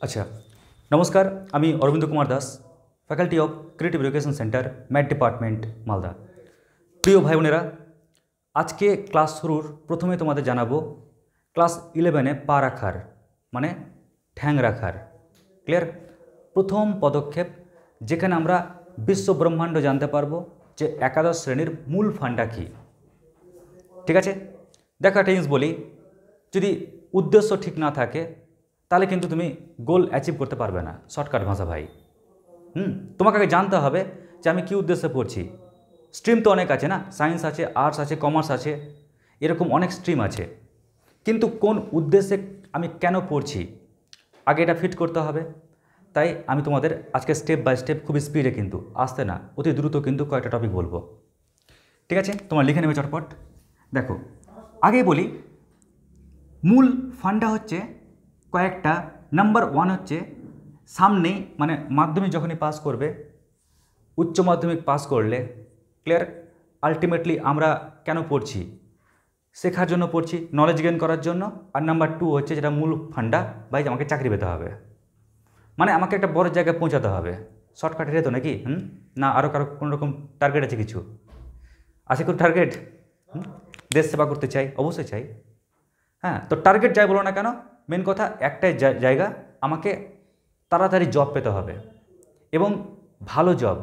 আচ্ছা, নমস্কার। আমি Arabinda Kumar Das, faculty of creative education centre, math department, Malda. প্রিয় ভাই বোনেরা, আজকে ক্লাস শুরুর প্রথমে তোমাদের জানাবো ক্লাস 11-এ পা রাখার মানে ঠ্যাং রাখার ক্লিয়ার প্রথম পদক্ষেপ, যেখানে আমরা বিশ্ব ব্রহ্মাণ্ড জানতে পারবো যে একাদশ শ্রেণীর মূল ফান্ডা কী। ঠিক আছে, দেখো একটা জিনিস বলি, যদি উদ্দেশ্য ঠিক না থাকে তাহলে কিন্তু তুমি গোল অ্যাচিভ করতে পারবে না। শর্টকাট ভাষা ভাই। তোমাকে আগে জানতে হবে যে আমি কী উদ্দেশ্যে পড়ছি। স্ট্রিম তো অনেক আছে না, সায়েন্স আছে, আর্টস আছে, কমার্স আছে, এরকম অনেক স্ট্রিম আছে, কিন্তু কোন উদ্দেশ্যে আমি কেন পড়ছি আগে এটা ফিট করতে হবে। তাই আমি তোমাদের আজকে স্টেপ বাই স্টেপ, খুব স্পিডে কিন্তু, আসতে না, অতি দ্রুত কিন্তু কয়েকটা টপিক বলবো। ঠিক আছে, তোমার লিখে নেবে চটপট। দেখো, আগেই বলি, মূল ফান্ডা হচ্ছে কয়েকটা। নাম্বার 1 হচ্ছে সামনেই, মানে মাধ্যমিক যখনই পাস করবে, উচ্চ মাধ্যমিক পাস করলে ক্লিয়ার, আলটিমেটলি আমরা কেন পড়ছি? শেখার জন্য পড়ছি, নলেজ গেইন করার জন্য। আর নাম্বার 2 হচ্ছে যেটা মূল ফান্ডা, ভাই আমাকে চাকরি পেতে হবে, মানে আমাকে একটা বড় জায়গায় পৌঁছাতে হবে। শর্টকাটে রেতো নাকি? না আরও কারো কোনো রকম টার্গেট আছে? কিছু আছে কোনো টার্গেট? দেশ সেবা করতে চাই, অবশ্যই চাই। হ্যাঁ, তো টার্গেট যাই বলো না কেন, মেন কথা একটাই জায়গা, আমাকে তাড়াতাড়ি জব পেতে হবে, এবং ভালো জব,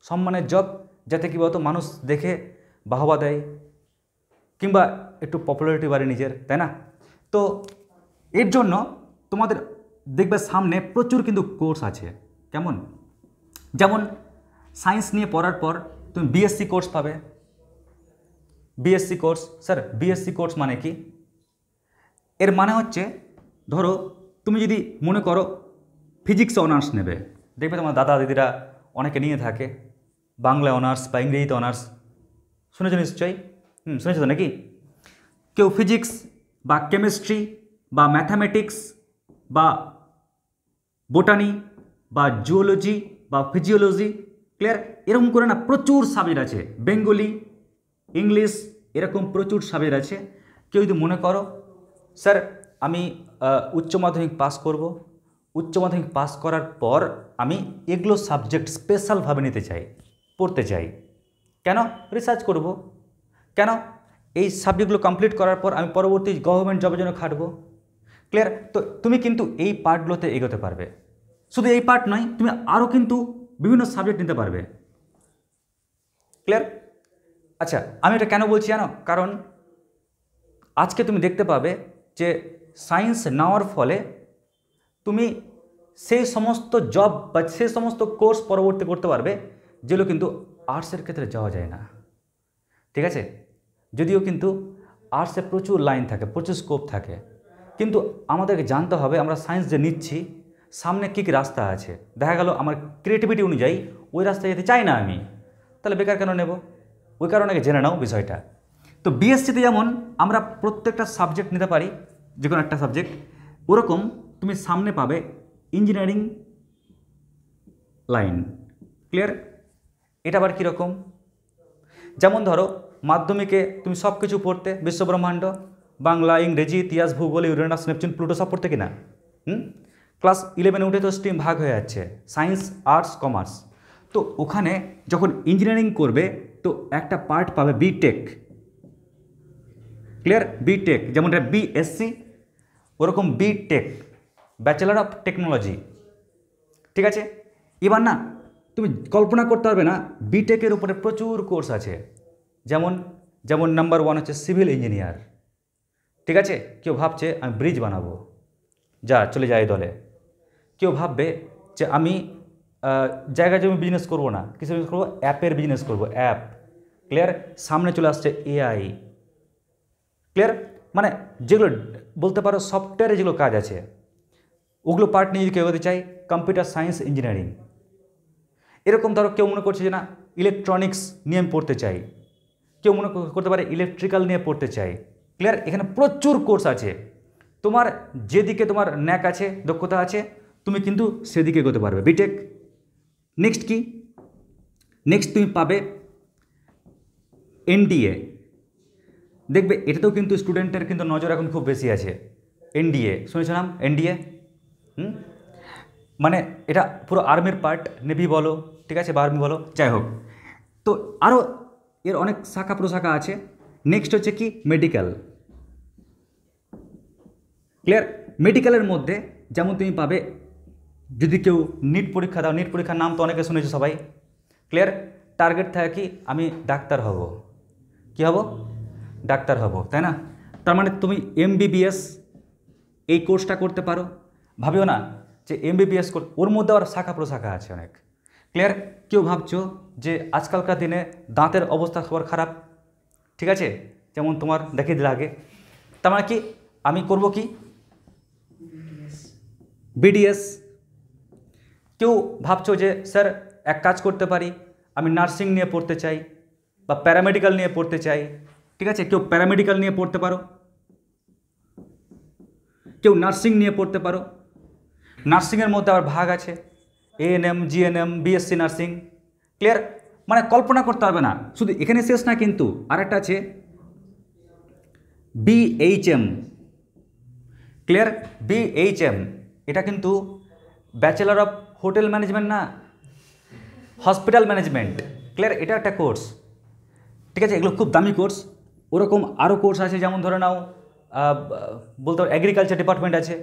সম্মানের জব, যাতে কি বলতো মানুষ দেখে বাহবা দেয়, কিংবা একটু পপুলারিটি বাড়ে নিজের, তাই না? তো এর জন্য তোমাদের দেখবে সামনে প্রচুর কিন্তু কোর্স আছে। কেমন? যেমন সায়েন্স নিয়ে পড়ার পর তুমি বিএসসি কোর্স পাবে। BSc course, sir BSc course মানে কি? এর মানে হচ্ছে, ধরো তুমি যদি মনে করো ফিজিক্সে অনার্স নেবে, দেখবে তোমার দাদা দিদিরা অনেকে নিয়ে থাকে, বাংলা অনার্স বা ইংরেজিতে অনার্স, শুনেছো নিশ্চয়ই? শুনেছো তো নাকি? কেউ ফিজিক্স বা কেমিস্ট্রি বা ম্যাথামেটিক্স বা বোটানি বা জুওলজি বা ফিজিওলজি, ক্লিয়ার, এরকম করে না প্রচুর সাবজেক্ট আছে, বেঙ্গলি, ইংলিশ, এরকম প্রচুর সাবজেক্ট আছে। কেউ যদি মনে করো স্যার আমি উচ্চ মাধ্যমিক পাস করব, উচ্চ মাধ্যমিক পাস করার পর আমি এগুলো সাবজেক্ট স্পেশালভাবে নিতে চাই, পড়তে চাই, কেন? রিসার্চ করব, কেন? এই সাবজেক্টগুলো কমপ্লিট করার পর আমি পরবর্তী গভর্নমেন্ট জবের জন্য খাটবো, ক্লিয়ার? তো তুমি কিন্তু এই পার্টগুলোতে এগোতে পারবে। শুধু এই পার্ট নয়, তুমি আরও কিন্তু বিভিন্ন সাবজেক্ট নিতে পারবে, ক্লিয়ার? আচ্ছা, আমি এটা কেন বলছি জানো? কারণ আজকে তুমি দেখতে পাবে যে সায়েন্স নেওয়ার ফলে তুমি সেই সমস্ত জব বা সেই সমস্ত কোর্স পরবর্তী করতে পারবে যেগুলো কিন্তু আর্টসের ক্ষেত্রে যাওয়া যায় না। ঠিক আছে, যদিও কিন্তু আর্টসে প্রচুর লাইন থাকে, প্রচুর স্কোপ থাকে, কিন্তু আমাদেরকে জানতে হবে আমরা সায়েন্স যে নিচ্ছি সামনে কী কী রাস্তা আছে। দেখা গেল আমার ক্রিয়েটিভিটি অনুযায়ী ওই রাস্তায় যেতে চাই না আমি, তাহলে বেকার কেন নেব? ওই কারণে জেনে নাও বিষয়টা। তো বিএসসিতে যেমন আমরা প্রত্যেকটা সাবজেক্ট নিতে পারি, যে কোনো একটা সাবজেক্ট, ওরকম তুমি সামনে পাবে ইঞ্জিনিয়ারিং লাইন, ক্লিয়ার? এটা আবার কীরকম? যেমন ধরো মাধ্যমিকে তুমি সব কিছু পড়তে, বিশ্বব্রহ্মাণ্ড, বাংলা, ইংরেজি, ইতিহাস, ভূগোল, ইউরেনাস, নেপচুন, প্লুটো সব পড়তে কিনা? ক্লাস 11 উঠে তো স্ট্রিম ভাগ হয়ে যাচ্ছে, সায়েন্স, আর্টস, কমার্স। তো ওখানে যখন ইঞ্জিনিয়ারিং করবে তো একটা পার্ট পাবে বিটেক, ক্লিয়ার? বিটেক, যেমন এটা বিএসসি, ওরকম বিটেক, ব্যাচেলার অফ টেকনোলজি। ঠিক আছে, এবার না তুমি কল্পনা করতে পারবে না, বিটেকের উপরে প্রচুর কোর্স আছে। যেমন যেমন নাম্বার 1 হচ্ছে সিভিল ইঞ্জিনিয়ার। ঠিক আছে, কেউ ভাবছে আমি ব্রিজ বানাবো, যা চলে যায় দলে। কেউ ভাববে যে আমি জায়গা জমি বিজনেস করবো না, কিছু বিজনেস করবো, অ্যাপের বিজনেস করবো, অ্যাপ, ক্লিয়ার? সামনে চলে আসছে এআই, ক্লিয়ার? মানে যেগুলো বলতে পারো সফটওয়্যারে যেগুলো কাজ আছে, ওগুলো পার্ট নিয়ে যদি কেউ এগোতে চাই, কম্পিউটার সায়েন্স ইঞ্জিনিয়ারিং। এরকম ধরো কেউ মনে করছে যে না ইলেকট্রনিক্স নিয়ে আমি পড়তে চাই, কেউ মনে করতে পারে ইলেকট্রিক্যাল নিয়ে পড়তে চাই, ক্লিয়ার? এখানে প্রচুর কোর্স আছে, তোমার যেদিকে তোমার ন্যাক আছে, দক্ষতা আছে, তুমি কিন্তু সেদিকে এগোতে পারবে। বিটেক। নেক্সট কি? নেক্সট তুমি পাবে এনডিএ। দেখবে এটাতেও কিন্তু স্টুডেন্টের কিন্তু নজর এখন খুব বেশি আছে। এনডিএ শুনেছ নাম? এনডিএ। মানে এটা পুরো আর্মির পার্ট, নেভি বলো, ঠিক আছে, বা আর্মি বলো, যাই হোক। তো আরও এর অনেক শাখা প্রশাখা আছে। নেক্সট হচ্ছে কি মেডিকেল। ক্লিয়ার? মেডিকেলের মধ্যে যেমন তুমি পাবে, যদি কেউ নিট পরীক্ষা দাও, নিট পরীক্ষার নাম তো অনেকে শুনেছো সবাই। ক্লিয়ার? টার্গেট থাকে কি আমি ডাক্তার হব, কি হব, ডাক্তার হব, তাই না? তার মানে তুমি এমবিবিএস এই কোর্সটা করতে পারো। ভাবিও না যে এমবিবিএস ওর মধ্যে আবার শাখা প্রশাখা আছে অনেক। ক্লিয়ার? কেউ ভাবছো যে আজকালকার দিনে দাঁতের অবস্থা সবার খারাপ, ঠিক আছে, যেমন তোমার দেখিয়ে দিলে আগে। তার মানে কি আমি করব কি বিডিএস। কেউ ভাবছো যে স্যার এক কাজ করতে পারি, আমি নার্সিং নিয়ে পড়তে চাই বা প্যারামেডিক্যাল নিয়ে পড়তে চাই, ঠিক আছে, কেউ প্যারামেডিক্যাল নিয়ে পড়তে পারো, কেউ নার্সিং নিয়ে পড়তে পারো। নার্সিংয়ের মধ্যে আবার ভাগ আছে ANM, GNM, BSc nursing. Clear? মানে কল্পনা করতে হবে না, শুধু এখানে শেষ না কিন্তু আরেকটা আছে বিএইচএম। ক্লিয়ার? বিএইচএম এটা কিন্তু ব্যাচেলর অফ হোটেল ম্যানেজমেন্ট না, হসপিটাল ম্যানেজমেন্ট। ক্লিয়ার? এটা একটা কোর্স, ঠিক আছে, এগুলো খুব দামি কোর্স। ওরকম আরও কোর্স আছে, যেমন ধরে নাও বলতে এগ্রিকালচার ডিপার্টমেন্ট আছে,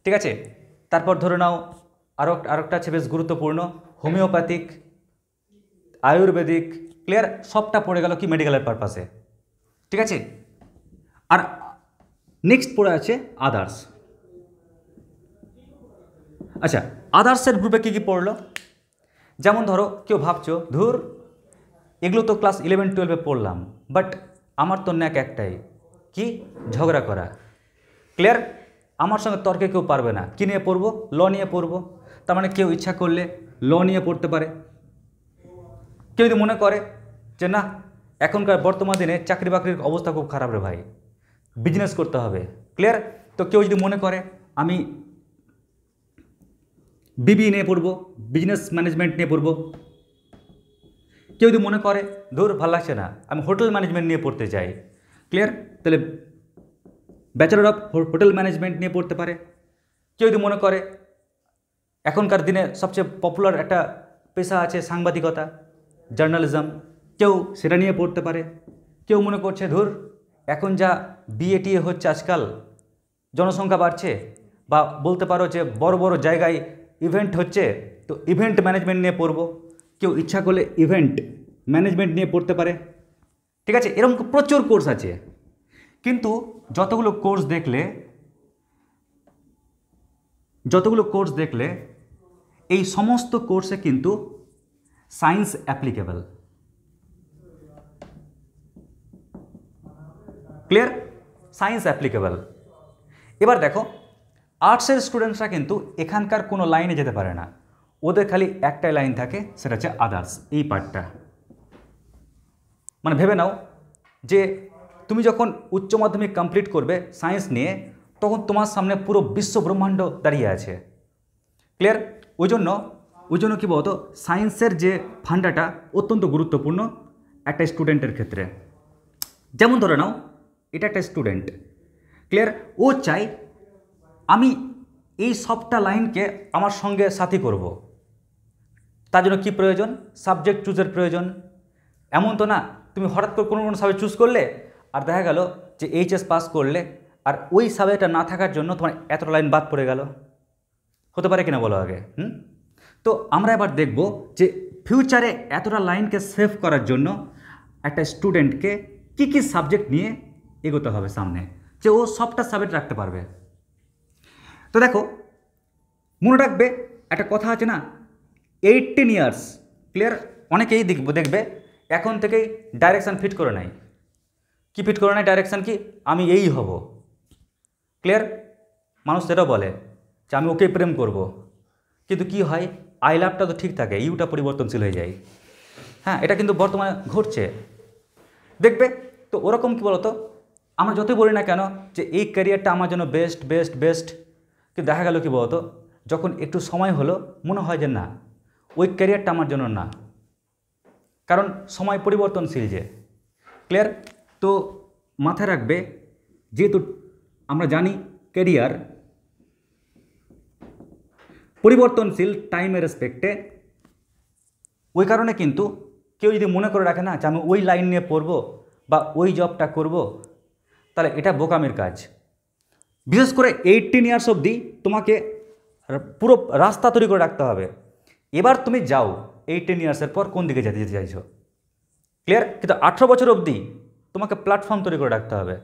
ঠিক আছে, তারপর ধরে নাও আরেকটা আছে বেশ গুরুত্বপূর্ণ হোমিওপ্যাথিক, আয়ুর্বেদিক। ক্লিয়ার? সবটা পড়ে গেল কি মেডিকেলের পারপাসে, ঠিক আছে। আর নেক্সট পড়ে আছে আদার্স। আচ্ছা, আদার্সের গ্রুপে কী কী পড়লো? যেমন ধরো কেউ ভাবছো ধুর এগুলো তো ক্লাস 11-12 পড়লাম, বাট আমার তো ন্যাক একটাই, কি ঝগড়া করা। ক্লিয়ার? আমার সঙ্গে তর্কে কেউ পারবে না। কী নিয়ে পড়বো? ল নিয়ে পড়বো। তার মানে কেউ ইচ্ছা করলে ল নিয়ে পড়তে পারে। কেউ যদি মনে করে যে না এখনকার বর্তমান দিনে চাকরি বাকরির অবস্থা খুব খারাপ রে ভাই, বিজনেস করতে হবে। ক্লিয়ার? তো কেউ যদি মনে করে আমি বিবি নিয়ে পড়বো, বিজনেস ম্যানেজমেন্ট নিয়ে পড়বো। কেউ যদি মনে করে ধুর ভালো লাগছে না আমি হোটেল ম্যানেজমেন্ট নিয়ে পড়তে চাই, ক্লিয়ার, তাহলে ব্যাচেলর অফ হোটেল ম্যানেজমেন্ট নিয়ে পড়তে পারে। কেউ যদি মনে করে এখনকার দিনে সবচেয়ে পপুলার একটা পেশা আছে সাংবাদিকতা, জার্নালিজম, কেউ সেটা নিয়ে পড়তে পারে। কেউ মনে করছে ধুর এখন যা বিএটিএ হচ্ছে আজকাল, জনসংখ্যা বাড়ছে, বা বলতে পারো যে বড় বড় জায়গায় ইভেন্ট হচ্ছে, তো ইভেন্ট ম্যানেজমেন্ট নিয়ে পড়বো। কেউ ইচ্ছা করলে ইভেন্ট ম্যানেজমেন্ট নিয়ে পড়তে পারে, ঠিক আছে। এরকম প্রচুর কোর্স আছে, কিন্তু যতগুলো কোর্স দেখলে এই সমস্ত কোর্সে কিন্তু science applicable. Clear? Science applicable. এবার দেখো আর্টসের স্টুডেন্টসরা কিন্তু এখানকার কোনো লাইনে যেতে পারে না, ওদের খালি একটাই লাইন থাকে, সেটা হচ্ছে আদার্স, এই পার্টটা। মানে ভেবে নাও যে তুমি যখন উচ্চ মাধ্যমিক কমপ্লিট করবে সায়েন্স নিয়ে, তখন তোমার সামনে পুরো বিশ্ব ব্রহ্মাণ্ড দাঁড়িয়ে আছে। ক্লিয়ার? ওই জন্য কী বলতো সায়েন্সের যে ফান্ডাটা অত্যন্ত গুরুত্বপূর্ণ একটা স্টুডেন্টের ক্ষেত্রে। যেমন ধরে নাও এটা একটা স্টুডেন্ট, ক্লিয়ার, ও চাই আমি এই সবটা লাইনকে আমার সঙ্গে সাথী করব। তার জন্য কী প্রয়োজন? সাবজেক্ট চুজের প্রয়োজন। এমন তো না তুমি হঠাৎ করে কোনো সাবজেক্ট চুজ করলে আর দেখা গেল যে এইচএস পাস করলে আর ওই সাবজেক্টটা না থাকার জন্য তোমার এতটা লাইন বাদ পড়ে গেল। হতে পারে কিনা বলো আগে? তো আমরা এবার দেখব যে ফিউচারে এতটা লাইনকে সেভ করার জন্য একটা স্টুডেন্টকে কী কী সাবজেক্ট নিয়ে এগোতে হবে সামনে, যে ও সবটা সাবজেক্ট রাখতে পারবে। তো দেখো মনে রাখবে একটা কথা আছে না, 18 ইয়ার্স, ক্লিয়ার, অনেকেই দেখবে এখন থেকেই ডাইরেকশান ফিট করে নেয়। কি ফিট করে নেয়? ডাইরেকশান কি আমি এই হব। ক্লিয়ার? মানুষ সেটাও বলে যে আমি ওকেই প্রেম করব, কিন্তু কি হয় আই লাভটা তো ঠিক থাকে, ইউটা পরিবর্তনশীল হয়ে যায়। হ্যাঁ, এটা কিন্তু বর্তমানে ঘটছে দেখবে। তো ওরকম কী বলতো, আমরা যতই বলি না কেন যে এই ক্যারিয়ারটা আমার জন্য বেস্ট বেস্ট বেস্ট, কিন্তু দেখা গেল কি বলতো যখন একটু সময় হলো মনে হয় যে না ওই ক্যারিয়ারটা আমার জন্য না, কারণ সময় পরিবর্তনশীল যে। ক্লিয়ার? তো মাথায় রাখবে যেহেতু আমরা জানি ক্যারিয়ার পরিবর্তনশীল টাইমের রেসপেক্টে। ওই কারণে কিন্তু কেউ যদি মনে করে রাখে না যে আমি ওই লাইন নিয়ে পড়বো বা ওই জবটা করব, তাহলে এটা বোকামির কাজ। বিশেষ করে 18 ইয়ার্স অবধি তোমাকে পুরো রাস্তা তৈরি করে রাখতে হবে। এবার তুমি যাও 18 ইয়ার্সের পর কোন দিকে যেতে চাইছো, ক্লিয়ার? কিন্তু 18 বছর অবধি তোমাকে প্ল্যাটফর্ম তৈরি করে রাখতে হবে।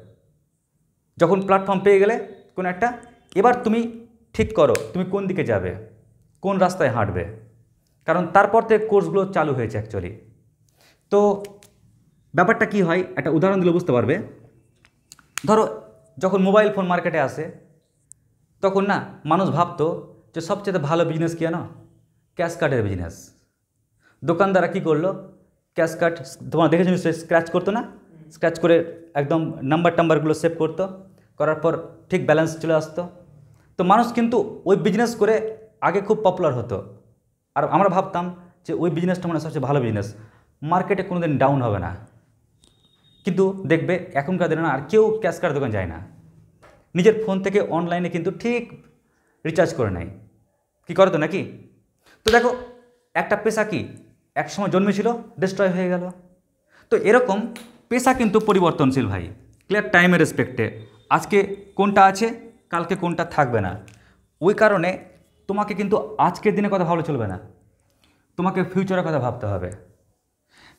যখন প্ল্যাটফর্ম পেয়ে গেলে কোন একটা, এবার তুমি ঠিক করো তুমি কোন দিকে যাবে, কোন রাস্তায় হাঁটবে, কারণ তারপর থেকে কোর্সগুলো চালু হয়েছে অ্যাকচুয়ালি। তো ব্যাপারটা কি হয় একটা উদাহরণ দিলে বুঝতে পারবে। ধরো যখন মোবাইল ফোন মার্কেটে আসে তখন না মানুষ ভাবতো যে সবচেয়ে ভালো বিজনেস কি জানো? ক্যাশ কার্ডের বিজনেস। দোকানদাররা কী করলো, ক্যাশ কার্ড তোমার দেখেছো নিশ্চয়ই, স্ক্র্যাচ করতো না, স্ক্র্যাচ করে একদম নাম্বারগুলো সেভ করতো, করার পর ঠিক ব্যালেন্স চলে আসতো। তো মানুষ কিন্তু ওই বিজনেস করে আগে খুব পপুলার হতো, আর আমরা ভাবতাম যে ওই বিজনেসটা মানে সবচেয়ে ভালো বিজনেস, মার্কেটে কোনো দিন ডাউন হবে না। কিন্তু দেখবে এখনকার দিনে না আর কেউ ক্যাশ কার্ড দোকান যায় না, নিজের ফোন থেকে অনলাইনে কিন্তু ঠিক রিচার্জ করে নেয়। কী করে তো নাকি? তো দেখো একটা পেশা কি একসময় জন্মেছিল, ডিস্ট্রয় হয়ে গেল। তো এরকম পেশা কিন্তু পরিবর্তনশীল ভাই, ক্লিয়ার? টাইমের রেসপেক্টে আজকে কোনটা আছে কালকে কোনটা থাকবে না। ওই কারণে তোমাকে কিন্তু আজকের দিনের কথা ভাবলে চলবে না, তোমাকে ফিউচারের কথা ভাবতে হবে।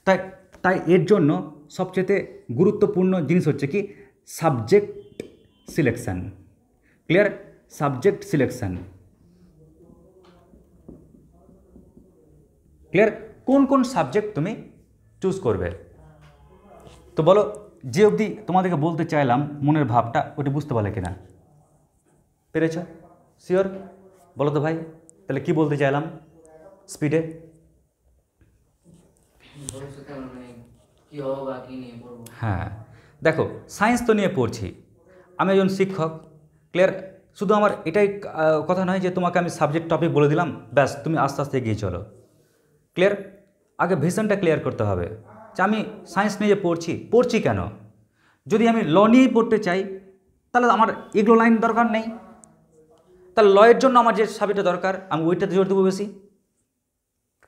তাই তাই এর জন্য সবচেয়ে গুরুত্বপূর্ণ জিনিস হচ্ছে কি subject selection, clear? Subject selection, clear? কোন কোন সাবজেক্ট তুমি চুজ করবে। তো বলো যে অবধি তোমাদেরকে বলতে চাইলাম মনের ভাবটা ওটা বুঝতে পারলে কিনা, পেরেছ? শিওর? বলো তো ভাই তাহলে কি বলতে চাইলাম স্পিডে। হ্যাঁ দেখো সায়েন্স তো নিয়ে পড়ছি, আমি একজন শিক্ষক, ক্লিয়ার? শুধু আমার এটাই কথা নয় যে তোমাকে আমি সাবজেক্ট টপিক বলে দিলাম ব্যাস তুমি আস্তে আস্তে এগিয়ে চলো, ক্লিয়ার? আগে ভিশনটা ক্লিয়ার করতে হবে যে আমি সায়েন্স নিয়ে যে পড়ছি কেন। যদি আমি ল নিয়েই পড়তে চাই তাহলে আমার এগুলো লাইন দরকার নেই, তাহলে লয়ের জন্য আমার যে সাবজেক্টটা দরকার আমি ওইটাতে জোর দেবো বেশি,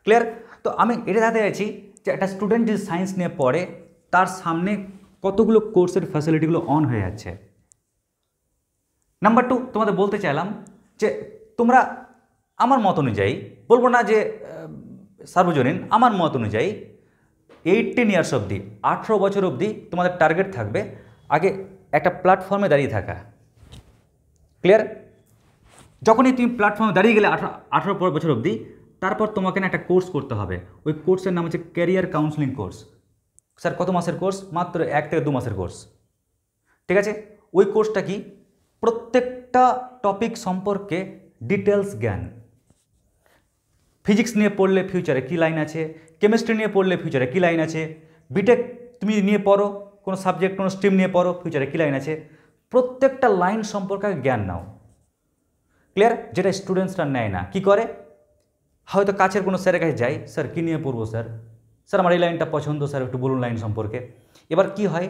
ক্লিয়ার? তো আমি এটা দেখাতে চাইছি যে একটা স্টুডেন্ট যদি সায়েন্স নিয়ে পড়ে তার সামনে কতগুলো কোর্সের ফ্যাসিলিটিগুলো অন হয়ে যাচ্ছে। নাম্বার 2 তোমাদের বলতে চাইলাম যে তোমরা আমার মত অনুযায়ী, বলবো না যে সার্বজনীন, আমার মত অনুযায়ী 18 ইয়ার্স অবধি 18 বছর অবধি তোমাদের টার্গেট থাকবে আগে একটা প্ল্যাটফর্মে দাঁড়িয়ে থাকা, ক্লিয়ার? যখনই তুমি প্ল্যাটফর্মে দাঁড়িয়ে গেলে 18 বছর অবধি, তারপর তোমাকে না একটা কোর্স করতে হবে। ওই কোর্সের নাম হচ্ছে ক্যারিয়ার কাউন্সেলিং কোর্স। স্যার কত মাসের কোর্স? মাত্র 1 থেকে 2 মাসের কোর্স, ঠিক আছে? ওই কোর্সটা কি প্রত্যেকটা টপিক সম্পর্কে ডিটেলস জ্ঞান। ফিজিক্স নিয়ে পড়লে ফিউচারে কী লাইন আছে, কেমিস্ট্রি নিয়ে পড়লে ফিউচারে কী লাইন আছে, বিটেক তুমি নিয়ে পড়ো, কোনো সাবজেক্ট কোনো স্ট্রিম নিয়ে পড়ো, ফিউচারে কী লাইন আছে, প্রত্যেকটা লাইন সম্পর্কে জ্ঞান নাও, ক্লিয়ার? যেটা স্টুডেন্টসরা নেয় না। কি করে? হয়তো কাছের কোনো স্যারের কাছে যাই, স্যার কী নিয়ে পড়বো স্যার, স্যার আমার এই লাইনটা পছন্দ, স্যার একটু বলুন লাইন সম্পর্কে। এবার কি হয়,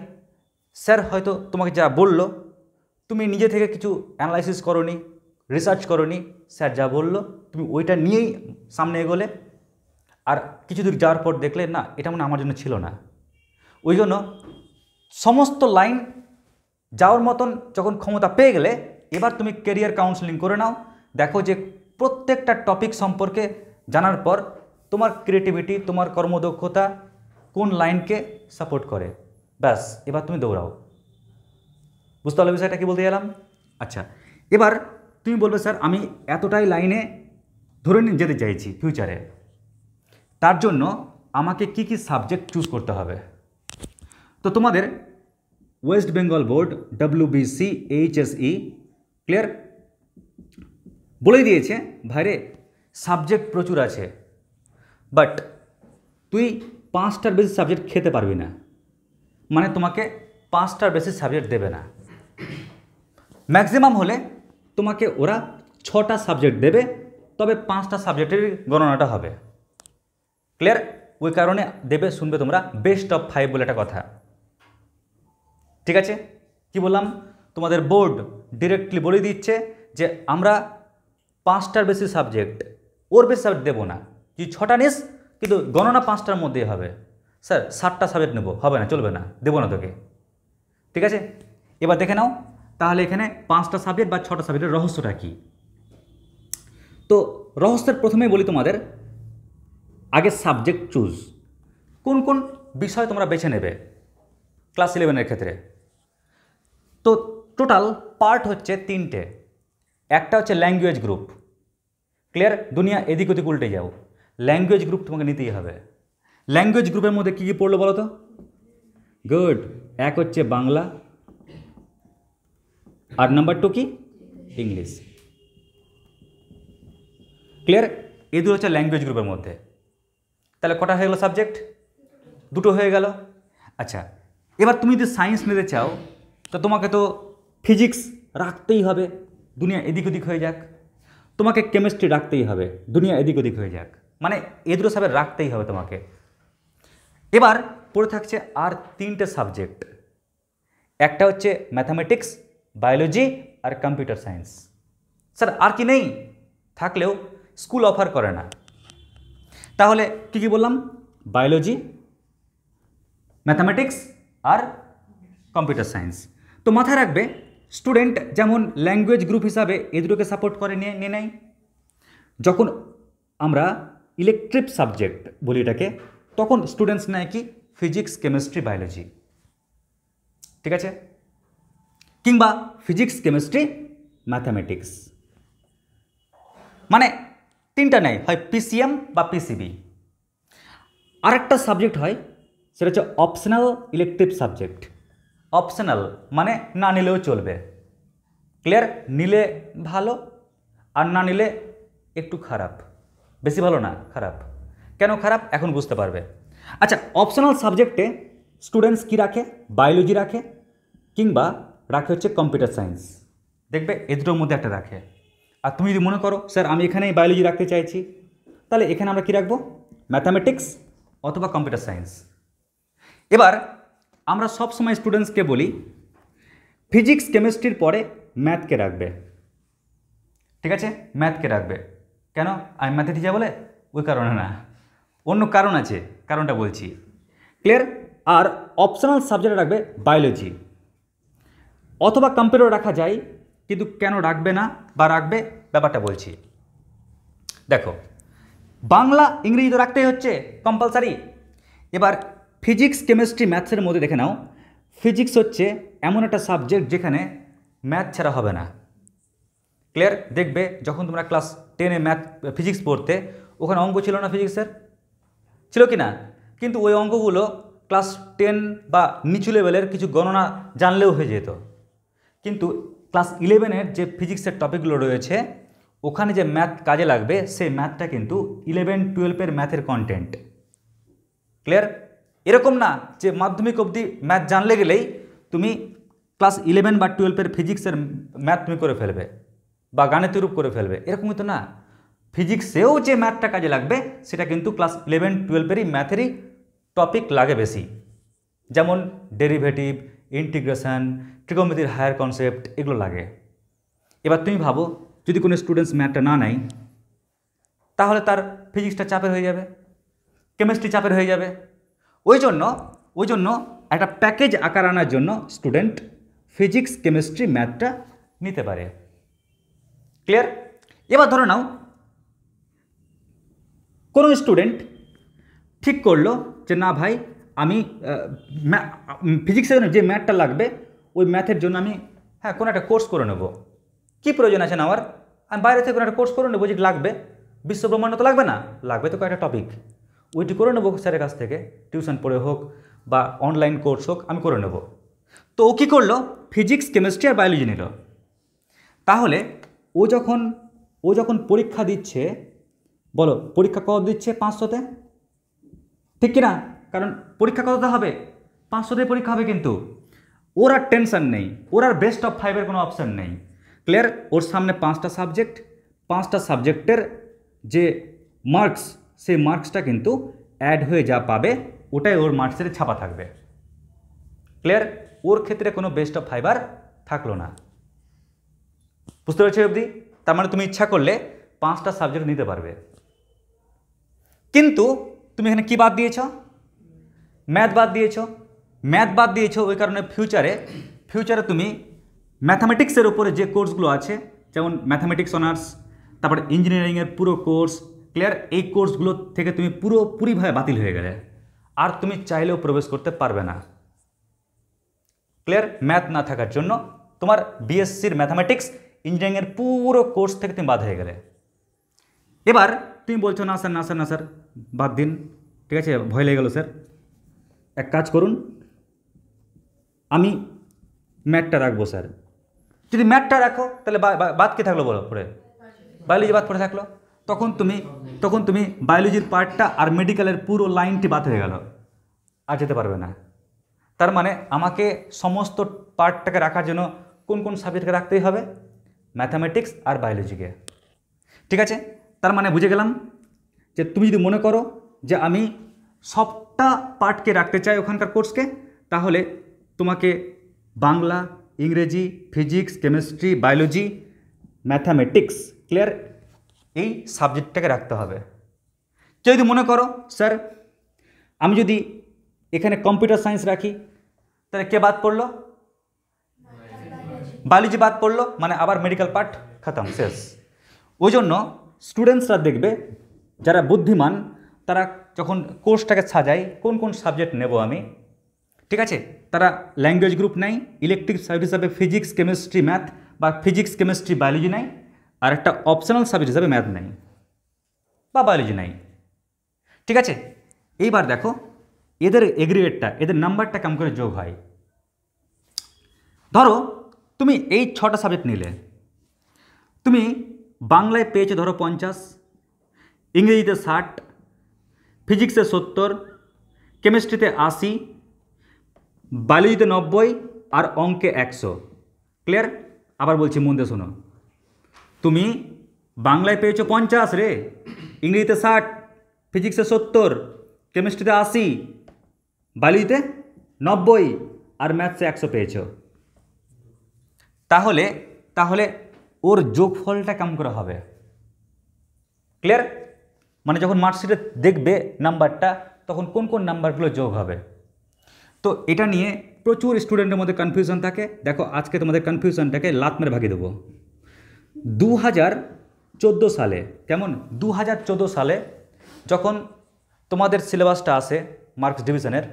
স্যার হয়তো তোমাকে যা বলল তুমি নিজে থেকে কিছু অ্যানালাইসিস করোনি, রিসার্চ করোনি, স্যার যা বললো তুমি ওইটা নিয়েই সামনে এগোলে, আর কিছু দূর যাওয়ার পর দেখলে না এটা মনে আমার জন্য ছিল না। ওই জন্য সমস্ত লাইন যাওয়ার মতন যখন ক্ষমতা পেয়ে গেলে এবার তুমি ক্যারিয়ার কাউন্সেলিং করে নাও। দেখো যে প্রত্যেকটা টপিক সম্পর্কে জানার পর তোমার ক্রিয়েটিভিটি, তোমার কর্মদক্ষতা কোন লাইনকে সাপোর্ট করে, ব্যাস এবার তুমি দৌড়াও। বুঝতে পারলে বিষয়টা কী বলতে গেলাম? আচ্ছা এবার তুমি বলবে স্যার আমি এতটাই লাইনে ধরে নিয়ে যেতে চাইছি ফিউচারে, তার জন্য আমাকে কি কি সাবজেক্ট চুজ করতে হবে। তো তোমাদের West Bengal board WBC HSE clear বলেই দিয়েছে ভাইরে সাবজেক্ট প্রচুর আছে, বাট তুই 5টার বেশি সাবজেক্ট খেতে পারবি না, মানে তোমাকে 5টার বেশি সাবজেক্ট দেবে না, ম্যাক্সিমাম হলে তোমাকে ওরা 6টা সাবজেক্ট দেবে, তবে 5টা সাবজেক্টের গণনাটা হবে, ক্লিয়ার? ওই কারণে দেবে, শুনবে তোমরা বেস্ট অফ 5 বলে একটা কথা, ঠিক আছে? কি বললাম, তোমাদের বোর্ড ডিরেক্টলি বলে দিচ্ছে যে আমরা 5টার বেশি সাবজেক্ট, ওর বেশি সাবজেক্ট দেবো না। তুই 6টা নিস, কিন্তু গণনা 5টার মধ্যেই হবে। স্যার 7টা সাবজেক্ট নেবো, হবে না, চলবে না, দেবো না তোকে। ঠিক আছে, এবার দেখে নাও তাহলে এখানে 5টা সাবজেক্ট বা 6টা সাবজেক্টের রহস্যটা কী। তো রহস্যের প্রথমেই বলি তোমাদের, আগে সাবজেক্ট চুজ, কোন কোন বিষয় তোমরা বেছে নেবে ক্লাস 11-এর ক্ষেত্রে। তো টোটাল পার্ট হচ্ছে 3টে। একটা হচ্ছে ল্যাঙ্গুয়েজ গ্রুপ, ক্লিয়ার, দুনিয়া এদিক ওদিক উল্টে যাও, ল্যাঙ্গুয়েজ গ্রুপ তোমাকে নিতেই হবে। ল্যাঙ্গুয়েজ গ্রুপের মধ্যে কী কী পড়লো বলো তো? গুড, এক হচ্ছে বাংলা, আর নাম্বার 2 কি? ইংলিশ। ক্লিয়ার, এই দুটো হচ্ছে ল্যাঙ্গুয়েজ গ্রুপের মধ্যে। তাহলে কটা হয়ে গেল সাবজেক্ট? 2টো হয়ে গেল। আচ্ছা, এবার তুমি যদি সায়েন্স নিতে চাও তো তোমাকে তো ফিজিক্স রাখতেই হবে, দুনিয়া এদিক ওদিক হয়ে যাক। তোমাকে কেমিস্ট্রি রাখতেই হবে, দুনিয়া এদিক ওদিক হয়ে যাক। মানে এই দুটো সাবজেক্ট রাখতেই হবে তোমাকে। এবার পড়ে থাকছে আর 3টে সাবজেক্ট, একটা হচ্ছে ম্যাথামেটিক্স, বায়োলজি আর কম্পিউটার সায়েন্স। স্যার আর কি নেই? থাকলেও স্কুল অফার করে না। তাহলে কী কী বললাম? বায়োলজি, ম্যাথামেটিক্স আর কম্পিউটার সায়েন্স। তো মাথায় রাখবে, স্টুডেন্ট যেমন ল্যাঙ্গুয়েজ গ্রুপ হিসাবে এ দুটোকে সাপোর্ট করে নিয়ে নেয়। যখন আমরা ইলেকট্রিক সাবজেক্ট বলি এটাকে, তখন স্টুডেন্টস নেয় কি? Physics, chemistry, biology. ঠিক আছে, কিংবা ফিজিক্স, কেমিস্ট্রি, ম্যাথামেটিক্স। মানে 3টা নেয়, হয় পিসিএম বা পিসিবি। আরেকটা সাবজেক্ট হয়, সেটা হচ্ছে অপশনাল ইলেকটিভ সাবজেক্ট। অপশনাল মানে না নিলেও চলবে। ক্লিয়ার, নিলে ভালো আর না নিলে একটু খারাপ, বেশি ভালো না, খারাপ। কেন খারাপ এখন বুঝতে পারবে। আচ্ছা, অপশনাল সাবজেক্টে স্টুডেন্টস কী রাখে? বায়োলজি রাখে, কিংবা রাখে হচ্ছে কম্পিউটার সায়েন্স। দেখবে এ দুটোর মধ্যে একটা রাখে। আর তুমি যদি মনে করো স্যার আমি এখানেই বায়োলজি রাখতে চাইছি, তাহলে এখানে আমরা কী রাখবো? ম্যাথামেটিক্স অথবা কম্পিউটার সায়েন্স। এবার আমরা সব সময় স্টুডেন্টসকে বলি ফিজিক্স, কেমিস্ট্রির পরে ম্যাথকে রাখবে। ঠিক আছে, ম্যাথকে রাখবে। কেন? আমি ম্যাথে টিচার বলে? ওই কারণে না, অন্য কারণ আছে, কারণটা বলছি। ক্লিয়ার? আর অপশনাল সাবজেক্টে রাখবে বায়োলজি অথবা কম্পিউটার রাখা যায়, কিন্তু কেন রাখবে না বা রাখবে ব্যাপারটা বলছি। দেখো, বাংলা ইংরেজি তো রাখতেই হচ্ছে কম্পালসারি। এবার ফিজিক্স, কেমিস্ট্রি, ম্যাথসের মধ্যে দেখে নাও, ফিজিক্স হচ্ছে এমন একটা সাবজেক্ট যেখানে ম্যাথ ছাড়া হবে না। ক্লিয়ার? দেখবে যখন তোমরা ক্লাস 10-এ ফিজিক্স পড়তে, ওখানে অঙ্ক ছিল না ফিজিক্সের? ছিল কি না? কিন্তু ওই অঙ্কগুলো ক্লাস 10 বা নিচু লেভেলের কিছু গণনা জানলেও হয়ে যেত। কিন্তু ক্লাস 11-এর যে ফিজিক্সের টপিকগুলো রয়েছে, ওখানে যে ম্যাথ কাজে লাগবে, সেই ম্যাথটা কিন্তু 11-12-এর ম্যাথের কন্টেন্ট। ক্লিয়ার? এরকম না যে মাধ্যমিক অবধি ম্যাথ জানলে গেলেই তুমি ক্লাস 11 বা 12-এর ফিজিক্সের ম্যাথ তুমি করে ফেলবে বা গাণিতিক রূপ করে ফেলবে, এরকমই তো না। ফিজিক্সেও যে ম্যাথটা কাজে লাগবে সেটা কিন্তু ক্লাস 11-12-এরই ম্যাথেরই টপিক লাগে বেশি। যেমন ডেরিভেটিভ, ইন্টিগ্রেশন, ট্রিগোনোমেট্রির হায়ার কনসেপ্ট, এগুলো লাগে। এবার তুমি ভাবো যদি কোনো স্টুডেন্টস ম্যাথটা না নেয়, তাহলে তার ফিজিক্সটা চাপের হয়ে যাবে, কেমিস্ট্রি চাপের হয়ে যাবে। ওই জন্য একটা প্যাকেজ আকার আনার জন্য স্টুডেন্ট ফিজিক্স, কেমিস্ট্রি, ম্যাথটা নিতে পারে। ক্লিয়ার? এবার ধরে নাও কোনো স্টুডেন্ট ঠিক করলো যে না ভাই, আমি ফিজিক্সের জন্য যে ম্যাথটা লাগবে ওই ম্যাথের জন্য আমি কোনো একটা কোর্স করে নেব। কী প্রয়োজন আছে না আমার? আমি বাইরে থেকে কোনো একটা কোর্স করে নেবো, যেটা লাগবে। বিশ্বব্রহ্মাণ্ড তো লাগবে না, লাগবে তো কয়েকটা টপিক, ওইটি করে নেবো স্যারের কাছ থেকে, টিউশন পড়ে হোক বা অনলাইন কোর্স হোক, আমি করে নেব। তো ও কী করলো? ফিজিক্স, কেমিস্ট্রি আর বায়োলজি নিল। তাহলে ও যখন পরীক্ষা দিচ্ছে, বলো পরীক্ষা কত দিচ্ছে? 500-তে, ঠিক কি না? কারণ পরীক্ষা কতটা হবে? 500-তে পরীক্ষা হবে। কিন্তু ওর আর টেনশন নেই, ওর আর বেস্ট অফ 5-এর কোনো অপশান নেই। ক্লিয়ার? ওর সামনে 5টা সাবজেক্ট, 5টা সাবজেক্টের যে মার্কস, সেই মার্কসটা কিন্তু অ্যাড হয়ে যা পাবে ওটাই ওর মার্কসের ছাপা থাকবে। ক্লিয়ার? ওর ক্ষেত্রে কোনো বেস্ট অফ 5 আর থাকলো না। বুঝতে পারছো অবধি? তার মানে তুমি ইচ্ছা করলে 5টা সাবজেক্ট নিতে পারবে। কিন্তু তুমি এখানে কি বাদ দিয়েছ? ম্যাথ বাদ দিয়েছ। ম্যাথ বাদ দিয়েছ ওই কারণে ফিউচারে তুমি ম্যাথামেটিক্সের উপরে যে কোর্সগুলো আছে, যেমন ম্যাথামেটিক্স অনার্স, তারপরে ইঞ্জিনিয়ারিংয়ের পুরো কোর্স, ক্লিয়ার, এই কোর্সগুলো থেকে তুমি পুরোপুরিভাবে বাতিল হয়ে গেলে, আর তুমি চাইলেও প্রবেশ করতে পারবে না। ক্লিয়ার, ম্যাথ না থাকার জন্য তোমার বিএসসির ম্যাথামেটিক্স ইঞ্জিনিয়ারিংয়ের পুরো কোর্স থেকে তুমি বাদ হয়ে গেলে। এবার তুমি বলছো না স্যার বাদ দিন, ঠিক আছে, ভয় লেগে গেল স্যার। এক কাজ করুন, আমি ম্যাথটা রাখবো স্যার। যদি ম্যাথটা রাখো তাহলে বাদ কে থাকলো বলো পড়ে? বায়োলজি বাদ পড়ে থাকলো। তখন তুমি বায়োলজির পার্টটা আর মেডিকেলের পুরো লাইনটি বাদ হয়ে গেল, আর যেতে পারবে না। তার মানে আমাকে সমস্ত পার্টটাকে রাখার জন্য কোন কোন সাবজেক্টকে রাখতেই হবে? ম্যাথামেটিক্স আর বায়োলজিকে। ঠিক আছে, তার মানে বুঝে গেলাম যে তুমি যদি মনে করো যে আমি সবটা পার্টকে রাখতে চাই ওখানকার কোর্সকে, তাহলে তোমাকে বাংলা, ইংরেজি, physics, chemistry, biology, mathematics, clear, এই সাবজেক্টটাকে রাখতে হবে। কেউ যদি মনে করো স্যার আমি যদি এখানে কম্পিউটার সায়েন্স রাখি, তাহলে কে বাদ পড়লো? বায়োলজি বাদ পড়লো, মানে আবার মেডিকেল পার্ট খতম, শেষ। ওই জন্য স্টুডেন্টসরা দেখবে যারা বুদ্ধিমান, তারা যখন কোর্সটাকে সাজায় কোন কোন সাবজেক্ট নেব আমি, ঠিক আছে, তারা ল্যাঙ্গুয়েজ গ্রুপ নেয়, ইলেকট্রিক সাবজেক্ট হিসাবে ফিজিক্স, কেমিস্ট্রি, ম্যাথ, বা ফিজিক্স, কেমিস্ট্রি, বায়োলজি নেয়, আর একটা অপশনাল সাবজেক্ট হিসাবে ম্যাথ নেয় বা বায়োলজি নেয়। ঠিক আছে, এইবার দেখো এদের এগ্রিগেটটা, এদের নাম্বারটা কেমন করে যোগ হয়। ধরো তুমি এই 6টা সাবজেক্ট নিলে, তুমি বাংলায় পেয়েছো ধরো 50, ইংরেজিতে 60, ফিজিক্সে 70, কেমিস্ট্রিতে 80, বায়োলজিতে 90 আর অঙ্কে 100। ক্লিয়ার? আবার বলছি, মন দিয়ে শোনো। তুমি বাংলায় পেয়েছো 50 রে, ইংরেজিতে 60, ফিজিক্সে 70, কেমিস্ট্রিতে 80, বায়োলজিতে 90 আর ম্যাথসে 100 পেয়েছো। তাহলে ওর যোগফলটা কেমন করে হবে? ক্লিয়ার? মানে যখন মার্কশিটে দেখবে নাম্বারটা, তখন কোন কোন নাম্বারগুলো যোগ হবে। তো এটা নিয়ে প্রচুর স্টুডেন্টের মধ্যে কনফিউশন থাকে। দেখো আজকে তোমাদের কনফিউশনটাকে লাত মেরে ভাগিয়ে দেবো। 2014 সালে, কেমন, 2014 সালে যখন তোমাদের সিলেবাসটা আসে মার্কস ডিভিশনের,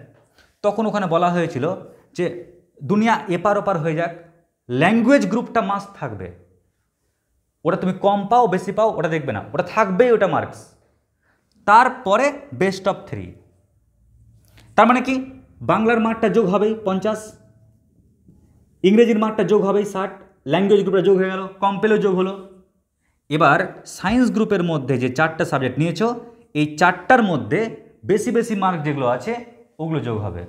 তখন ওখানে বলা হয়েছিল যে দুনিয়া এপার ওপার হয়ে যাক, ল্যাঙ্গুয়েজ গ্রুপটা মাস্ট থাকবে। ওটা তুমি কম পাও বেশি পাও ওটা দেখবে না, ওটা থাকবেই, ওটা মার্কস। তারপরে বেস্ট অফ 3। তার মানে কি, বাংলার মার্কটা যোগ হবেই 50, ইংরেজির মার্কটা যোগ হবেই 60, ল্যাঙ্গুয়েজ গ্রুপটা যোগ হয়ে গেল, কম পেলেও যোগ হলো। এবার সায়েন্স গ্রুপের মধ্যে যে 4টা সাবজেক্ট নিয়েছো, এই 4টার মধ্যে বেশি বেশি মার্ক যেগুলো আছে ওগুলো যোগ হবে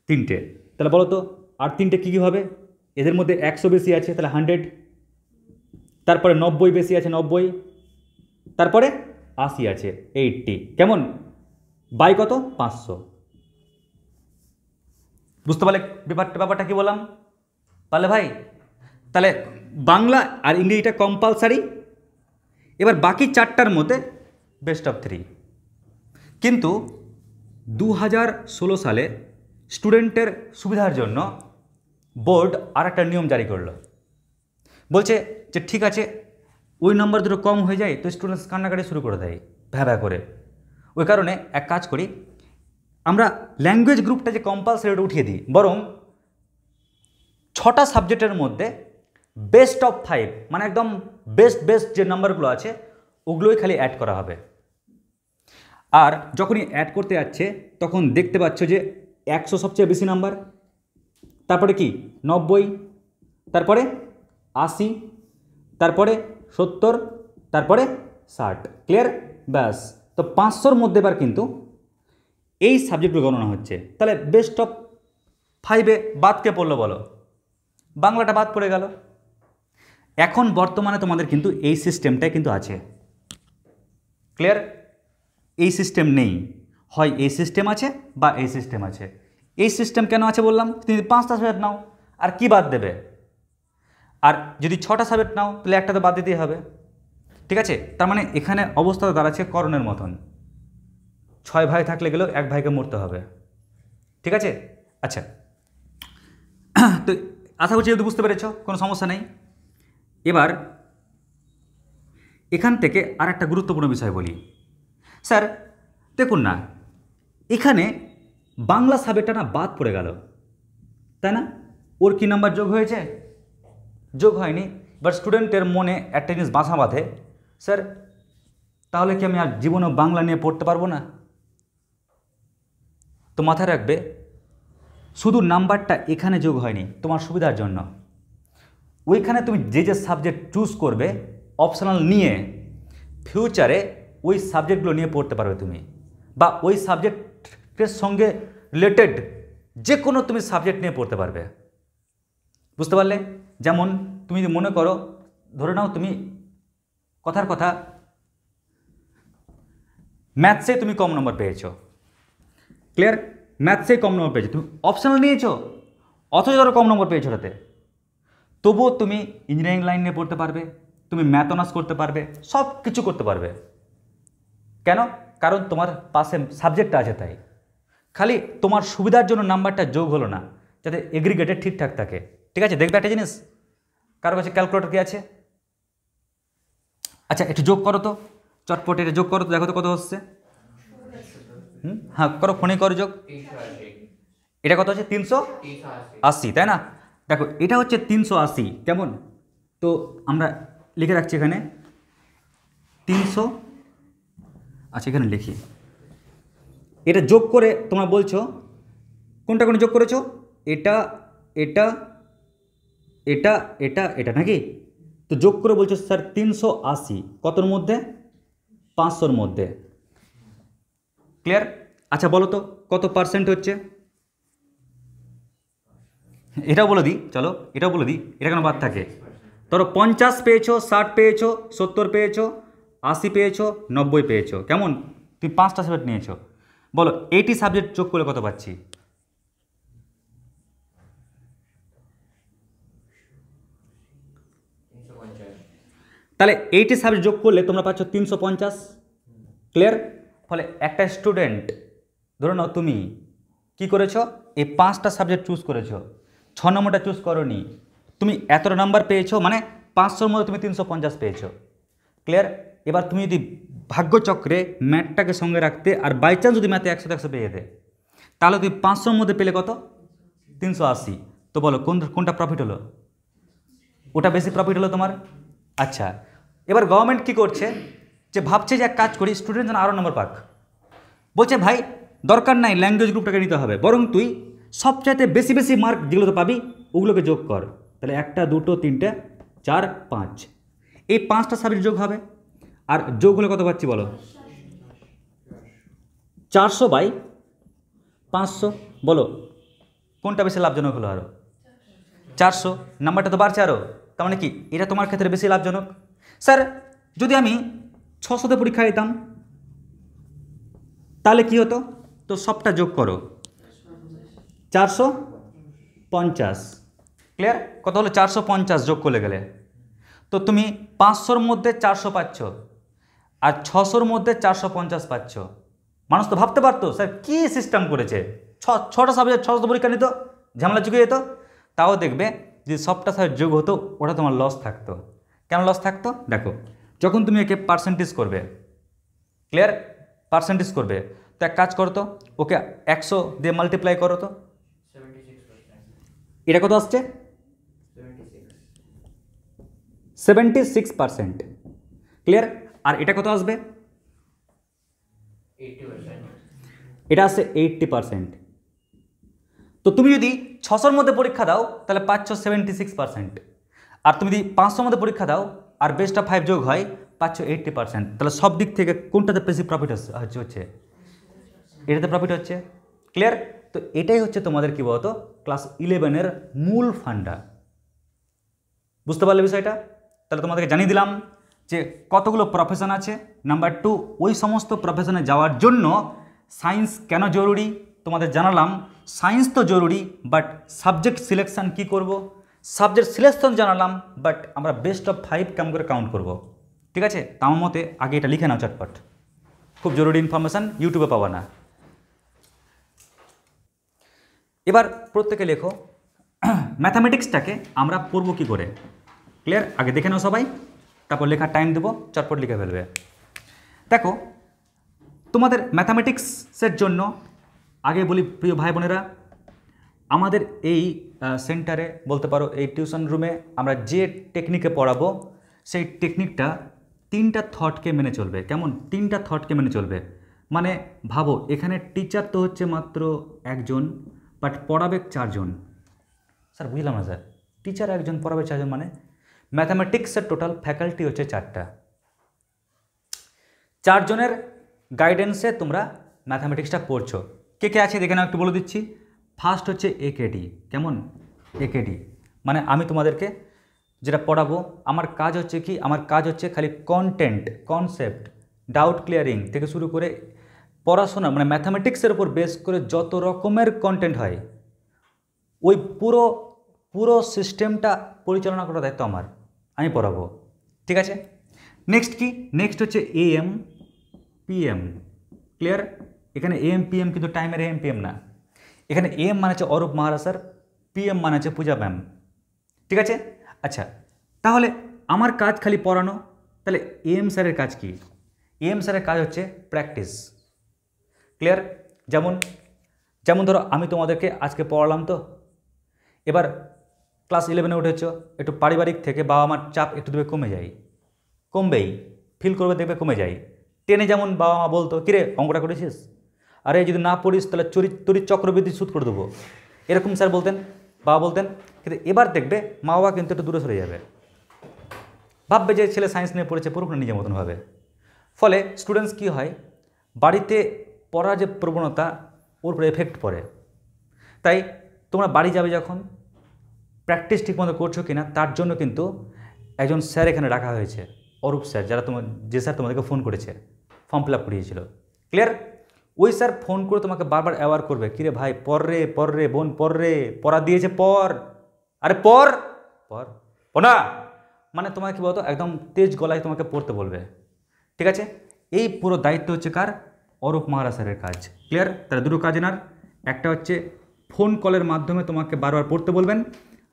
3টে। তাহলে বলো তো আর 3টে কী কী হবে? এদের মধ্যে 100 বেশি আছে, তাহলে 100, তারপরে 90 বেশি আছে 90, তারপরে 80 আছে 80, কেমন, বাই কত, 500। বুঝতে পারলে ব্যাপারটা কি বললাম? পারলে ভাই? তাহলে বাংলা আর ইংরেজিটা কম্পালসারি, এবার বাকি 4টার মধ্যে বেস্ট অফ 3। কিন্তু 2016 সালে স্টুডেন্টের সুবিধার জন্য বোর্ড আর একটা নিয়ম জারি করলো। বলছে যে ঠিক আছে, ওই নম্বর দুটো কম হয়ে যায় তো স্টুডেন্টস কান্নাকাটি শুরু করে দেয় ভ্যা করে। ওই কারণে এক কাজ করি, আমরা ল্যাঙ্গুয়েজ গ্রুপটা যে কম্পালসারি ওটা উঠিয়ে দিই, বরং 6টা সাবজেক্টের মধ্যে বেস্ট অফ 5, মানে একদম বেস্ট যে নাম্বারগুলো আছে ওগুলোই খালি অ্যাড করা হবে। আর যখনই অ্যাড করতে যাচ্ছে তখন দেখতে পাচ্ছ যে 100 সবচেয়ে বেশি নাম্বার, তারপরে কি 90, তারপরে 80, তারপরে 70, তারপরে 60। ক্লিয়ার? ব্যাস, তো 500-র মধ্যে এবার কিন্তু এই সাবজেক্টগুলো গণনা হচ্ছে। তাহলে বেস্ট অফ 5-এ বাদ কে পড়লো বলো? বাংলাটা বাদ পড়ে গেল। এখন বর্তমানে তোমাদের কিন্তু এই সিস্টেমটাই কিন্তু আছে। ক্লিয়ার? এই সিস্টেম নেই, হয় এই সিস্টেম আছে বা এই সিস্টেম আছে। এই সিস্টেম কেন আছে বললাম, তুমি 5টা সাবজেক্ট নাও আর কি বাদ দেবে? আর যদি 6টা সাবজেক্ট নাও তাহলে একটা তো বাদ দিতেই হবে। ঠিক আছে, তার মানে এখানে অবস্থা দাঁড়াচ্ছে করণের মতন, 6 ভাই থাকলে গেলেও 1 ভাইকে মরতে হবে। ঠিক আছে, আচ্ছা তো আশা করছি যদি বুঝতে পেরেছ, কোনো সমস্যা নেই। এবার এখান থেকে আর একটা গুরুত্বপূর্ণ বিষয় বলি। স্যার দেখুন না, এখানে বাংলা সাবজেক্টটা না বাদ পড়ে গেল, তাই না? ওর কি নাম্বার যোগ হয়েছে? যোগ হয়নি। বাট স্টুডেন্টের মনে একটা জিনিস বাসা বাঁধে, স্যার তাহলে কি আমি আর জীবনে বাংলা নিয়ে পড়তে পারবো না? তো মাথায় রাখবে, শুধু নাম্বারটা এখানে যোগ হয়নি তোমার সুবিধার জন্য। ওইখানে তুমি যে যে সাবজেক্ট চুজ করবে অপশনাল নিয়ে, ফিউচারে ওই সাবজেক্টগুলো নিয়ে পড়তে পারবে তুমি, বা ওই সাবজেক্টের সঙ্গে রিলেটেড যে কোনো তুমি সাবজেক্ট নিয়ে পড়তে পারবে। বুঝতে পারলে? যেমন তুমি যদি মনে করো, ধরে নাও তুমি কথার কথা ম্যাথসে তুমি কম নম্বর পেয়েছো, ক্লিয়ার? ম্যাথসে কম নম্বর পেয়েছো, তুমি অপশনাল নিয়েছো, অথচ ধরো কম নম্বর পেয়েছো ওটাতে, তবুও তুমি ইঞ্জিনিয়ারিং লাইন নিয়ে পড়তে পারবে, তুমি ম্যাথ অনার্স করতে পারবে, সব কিছু করতে পারবে। কেন? কারণ তোমার পাশে সাবজেক্টটা আছে তাই। খালি তোমার সুবিধার জন্য নাম্বারটা যোগ হলো না, যাতে এগ্রিগেটে ঠিকঠাক থাকে। ঠিক আছে, দেখবে একটা জিনিস, কারো কাছে ক্যালকুলেটর কি আছে? আচ্ছা একটু যোগ করো তো, চটপট এটা যোগ করো তো, দেখো তো কত হচ্ছে। হ্যাঁ করো, ফোনে করো যোগ। এটা কত হচ্ছে? 380, তাই না? দেখো এটা হচ্ছে 380, কেমন? তো আমরা লিখে রাখছি এখানে 300। আচ্ছা এখানে লিখি, এটা যোগ করে তোমরা বলছো কোনটা কোন যোগ করেছো, এটা এটা এটা এটা এটা নাকি? তো যোগ করে বলছো স্যার 380 কতর মধ্যে? 500-র মধ্যে। ক্লিয়ার? আচ্ছা বলো তো কত পার্সেন্ট হচ্ছে? এটাও বলে দিই, চলো এটাও বলে দিই, এটা কেন বাদ থাকে। ধরো 50 পেয়েছো, 60 পেয়েছো, 70 পেয়েছো, 80 পেয়েছো, 90 পেয়েছো, কেমন? তুমি 5টা সাবজেক্ট নিয়েছো, বলো 80 সাবজেক্ট যোগ করলে কত পাচ্ছি? তাহলে 80 সাবজেক্ট যোগ করলে তোমরা পাচ্ছ 350। ক্লিয়ার? ফলে একটা স্টুডেন্ট, ধরো নাও তুমি কি করেছো, এই 5টা সাবজেক্ট চুজ করেছো, 6 নম্বরটা চুজ করোনি, তুমি এতটা নাম্বার পেয়েছো, মানে 500-র মধ্যে তুমি 350 পেয়েছো। ক্লিয়ার? এবার তুমি যদি ভাগ্যচক্রে ম্যাথটাকে সঙ্গে রাখতে, আর বাই চান্স যদি ম্যাথে 100 পেয়ে যেতে, তাহলে তুমি 500-র মধ্যে পেলে কত? 380। তো বলো কোনটা প্রফিট হলো? ওটা বেশি প্রফিট হলো তোমার। আচ্ছা এবার গভর্নমেন্ট কি করছে, যে ভাবছে যে এক কাজ করি স্টুডেন্ট যেন আরও নম্বর পাক, বলছে ভাই দরকার নাই ল্যাঙ্গুয়েজ গ্রুপটাকে নিতে হবে, বরং তুই সবচাইতে বেশি বেশি মার্ক যেগুলোতে পাবি ওগুলোকে যোগ কর। তাহলে 1 2 3 4 5, এই 5টা সাবজেক্ট যোগ হবে। আর যোগ হলে কত পাচ্ছি বলো? 400/500। বলো কোনটা বেশি লাভজনক হলো? আরও 400, নাম্বারটা তো বাড়ছে আরও, তার মানে কি এটা তোমার ক্ষেত্রে বেশি লাভজনক? স্যার যদি আমি 600-তে পরীক্ষা দিতাম তাহলে কি হতো? তো সবটা যোগ করো, 450। ক্লিয়ার? কত হলো? 450 যোগ করলে গেলে তো তুমি 500-র মধ্যে 400 পাচ্ছ, আর 600-র মধ্যে 450 পাচ্ছ। মানুষ তো ভাবতে পারতো স্যার কী সিস্টেম করেছে, 6টা সাবজেক্ট 600 পরীক্ষা নিত, ঝামেলা চুকে যেত। তাও দেখবে যদি সবটা সাবজেক্ট যোগ হতো ওটা তোমার লস থাকতো। কেন লস থাকতো? দেখো যখন তুমি একে পার্সেন্টেজ করবে, ক্লিয়ার? পার্সেন্টেজ করবে তো এক কাজ করো তো, ওকে 100 দিয়ে মাল্টিপ্লাই করো তো, এটা কত আসছে? 76%। ক্লিয়ার? আর এটা কত আসবে? এটা আসছে 80%। তো তুমি যদি 600-র মধ্যে পরীক্ষা দাও তাহলে পাচ্ছ 76%, আর তুমি যদি 500-র মধ্যে পরীক্ষা দাও আর বেস্ট অফ 5 যোগ হয় পাচ্ছ 80%। তাহলে সব দিক থেকে কোনটাতে বেশি প্রফিট হচ্ছে? এটাতে প্রফিট হচ্ছে। ক্লিয়ার? তো এটাই হচ্ছে তোমাদের কি বলতো ক্লাস 11-এর মূল ফান্ডা। বুঝতে পারলে বিষয়টা? তাহলে তোমাদেরকে জানিয়ে দিলাম যে কতগুলো প্রফেশন আছে। নাম্বার 2, ওই সমস্ত প্রফেশনে যাওয়ার জন্য সায়েন্স কেন জরুরি তোমাদের জানালাম। সায়েন্স তো জরুরি, বাট সাবজেক্ট সিলেকশন কি করব? সাবজেক্ট সিলেকশন জানালাম, বাট আমরা বেস্ট অফ 5 কেমন করে কাউন্ট করব? ঠিক আছে, তা আমার মতে আগে এটা লিখে নাও চটপট, খুব জরুরি ইনফরমেশান, ইউটিউবে পাবা না। এবার প্রত্যেকে লেখো ম্যাথামেটিক্সটাকে আমরা পড়বো কী করে, ক্লিয়ার? আগে দেখে নাও সবাই, তারপর লেখার টাইম দেবো, চটপট লিখে ফেলবে। দেখো, তোমাদের ম্যাথামেটিক্সের জন্য আগে বলি প্রিয় ভাই বোনেরা, আমাদের এই সেন্টারে বলতে পারো এই টিউশন রুমে আমরা যে টেকনিকে পড়াবো সেই টেকনিকটা 3টা থটকে মেনে চলবে। কেমন? 3টা থটকে মেনে চলবে। মানে ভাবো, এখানে টিচার তো হচ্ছে মাত্র একজন, বাট পড়াবে 4 জন। স্যার বুঝলাম না স্যার, টিচার একজন পড়াবে 4 জন মানে? ম্যাথামেটিক্সের টোটাল ফ্যাকাল্টি হচ্ছে 4টা। 4 জনের গাইডেন্সে তোমরা ম্যাথামেটিক্সটা পড়ছো। কে কে আছে দেখে নাও, একটু বলে দিচ্ছি। ফার্স্ট হচ্ছে একেডি। কেমন? একেডি মানে আমি তোমাদেরকে যেটা পড়াবো, আমার কাজ হচ্ছে কি, আমার কাজ হচ্ছে খালি কন্টেন্ট, কনসেপ্ট, ডাউট ক্লিয়ারিং থেকে শুরু করে পড়াশোনা, মানে ম্যাথামেটিক্সের উপর বেস করে যত রকমের কন্টেন্ট হয় ওই পুরো পুরো সিস্টেমটা পরিচালনা করার দায়িত্ব আমার, আমি পড়াবো। ঠিক আছে? নেক্সট কি? নেক্সট হচ্ছে AM PM। ক্লিয়ার? এখানে AM PM কিন্তু টাইমের AM PM না, এখানে AM মানে হচ্ছে অরূপ মহারাজ স্যার, PM মানে হচ্ছে পূজা ম্যাম। ঠিক আছে? আচ্ছা, তাহলে আমার কাজ খালি পড়ানো, তাহলে AM স্যারের কাজ কি? AM স্যারের কাজ হচ্ছে প্র্যাকটিস। ক্লিয়ার? যেমন যেমন ধরো আমি তোমাদেরকে আজকে পড়ালাম, তো এবার ক্লাস 11-এ উঠেছ, একটু পারিবারিক থেকে বাবা মার চাপ একটু দেবে কমে যায়, কমবেই, ফিল করবে, দেখবে কমে যায়। 10-এ যেমন বাবা মা বলতো, কিরে অঙ্কটা করেছিস, আরে যদি না পড়িস তাহলে তড়িৎ চক্রবৃদ্ধি সুদ করে দেবো, এরকম স্যার বলতেন, বাবা বলতেন। কিন্তু এবার দেখবে মা বাবা কিন্তু একটু দূরে সরে যাবে, ভাববে যে ছেলে সায়েন্স নিয়ে পড়েছে, পড়ুক না নিজের মতন ভাবে। ফলে স্টুডেন্টস কী হয়, বাড়িতে পড়ার যে প্রবণতা ওর উপরে এফেক্ট পড়ে। তাই তোমরা বাড়ি যাবে যখন, প্র্যাকটিস ঠিকমতো করছো কিনা তার জন্য কিন্তু একজন স্যার এখানে রাখা হয়েছে, অরূপ স্যার, যে স্যার তোমাদেরকে ফোন করেছে, ফর্ম ফিল আপ করিয়েছিল। ক্লিয়ার? ওই স্যার ফোন করে তোমাকে বারবার অ্যাওয়ার করবে, কিরে ভাই পড় রে বোন, পড় রে, পড়া দিয়েছে পড়, আরে পড় পড় পড়া, মানে তোমাকে কী বলতো একদম তেজ গলায় তোমাকে পড়তে বলবে। ঠিক আছে? এই পুরো দায়িত্ব হচ্ছে কার? অরূপ মহারাজ স্যারের কাজ। ক্লিয়ার? তাহলে দুটো কাজ এনার, একটা হচ্ছে ফোন কলের মাধ্যমে তোমাকে বারবার পড়তে বলবেন,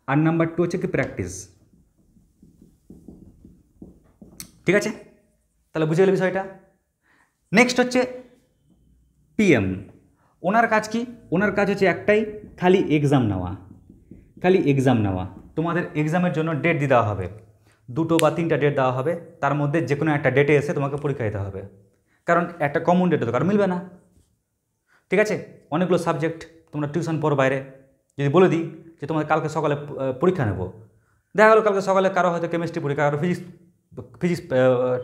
আর নাম্বার 2 হচ্ছে কি প্র্যাকটিস। ঠিক আছে? তাহলে বুঝে গেলে বিষয়টা। নেক্সট হচ্ছে PM। ওনার কাজ কি? ওনার কাজ হচ্ছে একটাই, খালি এক্সাম নেওয়া, খালি এক্সাম নেওয়া। তোমাদের এক্সামের জন্য ডেট দিয়ে দেওয়া হবে, 2 বা 3টা ডেট দেওয়া হবে, তার মধ্যে যে কোনো একটা ডেটে এসে তোমাকে পরীক্ষা দিতে হবে, কারণ একটা কমন ডেটে তো কারণ মিলবে না। ঠিক আছে? অনেকগুলো সাবজেক্ট তোমরা টিউশন পড়ো বাইরে, যদি বলে দিই যে তোমাদের কালকে সকালে পরীক্ষা নেব, দেখা গেলো কালকে সকালে কারো হয়তো কেমিস্ট্রি পরীক্ষা, কারো ফিজিক্স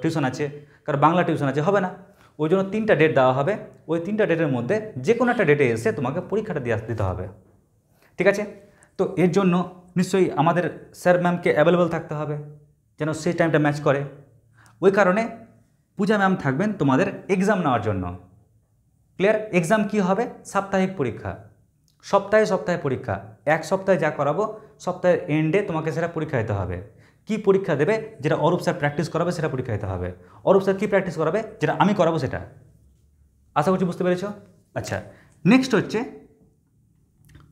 টিউশন আছে, কারো বাংলা টিউশন আছে, হবে না। ওই জন্য 3টা ডেট দেওয়া হবে, ওই 3টা ডেটের মধ্যে যে কোনো একটা ডেটে এসে তোমাকে পরীক্ষাটা দিতে হবে। ঠিক আছে? তো এর জন্য নিশ্চয়ই আমাদের স্যার ম্যামকে অ্যাভেলেবেল থাকতে হবে, যেন সেই টাইমটা ম্যাচ করে। ওই কারণে পূজা ম্যাম থাকবেন তোমাদের এক্সাম নেওয়ার জন্য। ক্লিয়ার? এক্সাম কি হবে? সাপ্তাহিক পরীক্ষা, সপ্তাহে পরীক্ষা, এক সপ্তাহে যা করাবো সপ্তাহের এন্ডে তোমাকে সেটা পরীক্ষা দিতে হবে। কি পরীক্ষা দেবে? যেটা অরূপ স্যার প্র্যাকটিস করাবে সেটা পরীক্ষা দিতে হবে। অরূপ স্যার কী প্র্যাকটিস করাবে? যেটা আমি করাবো সেটা। আশা করছি বুঝতে পেরেছ? আচ্ছা, নেক্সট হচ্ছে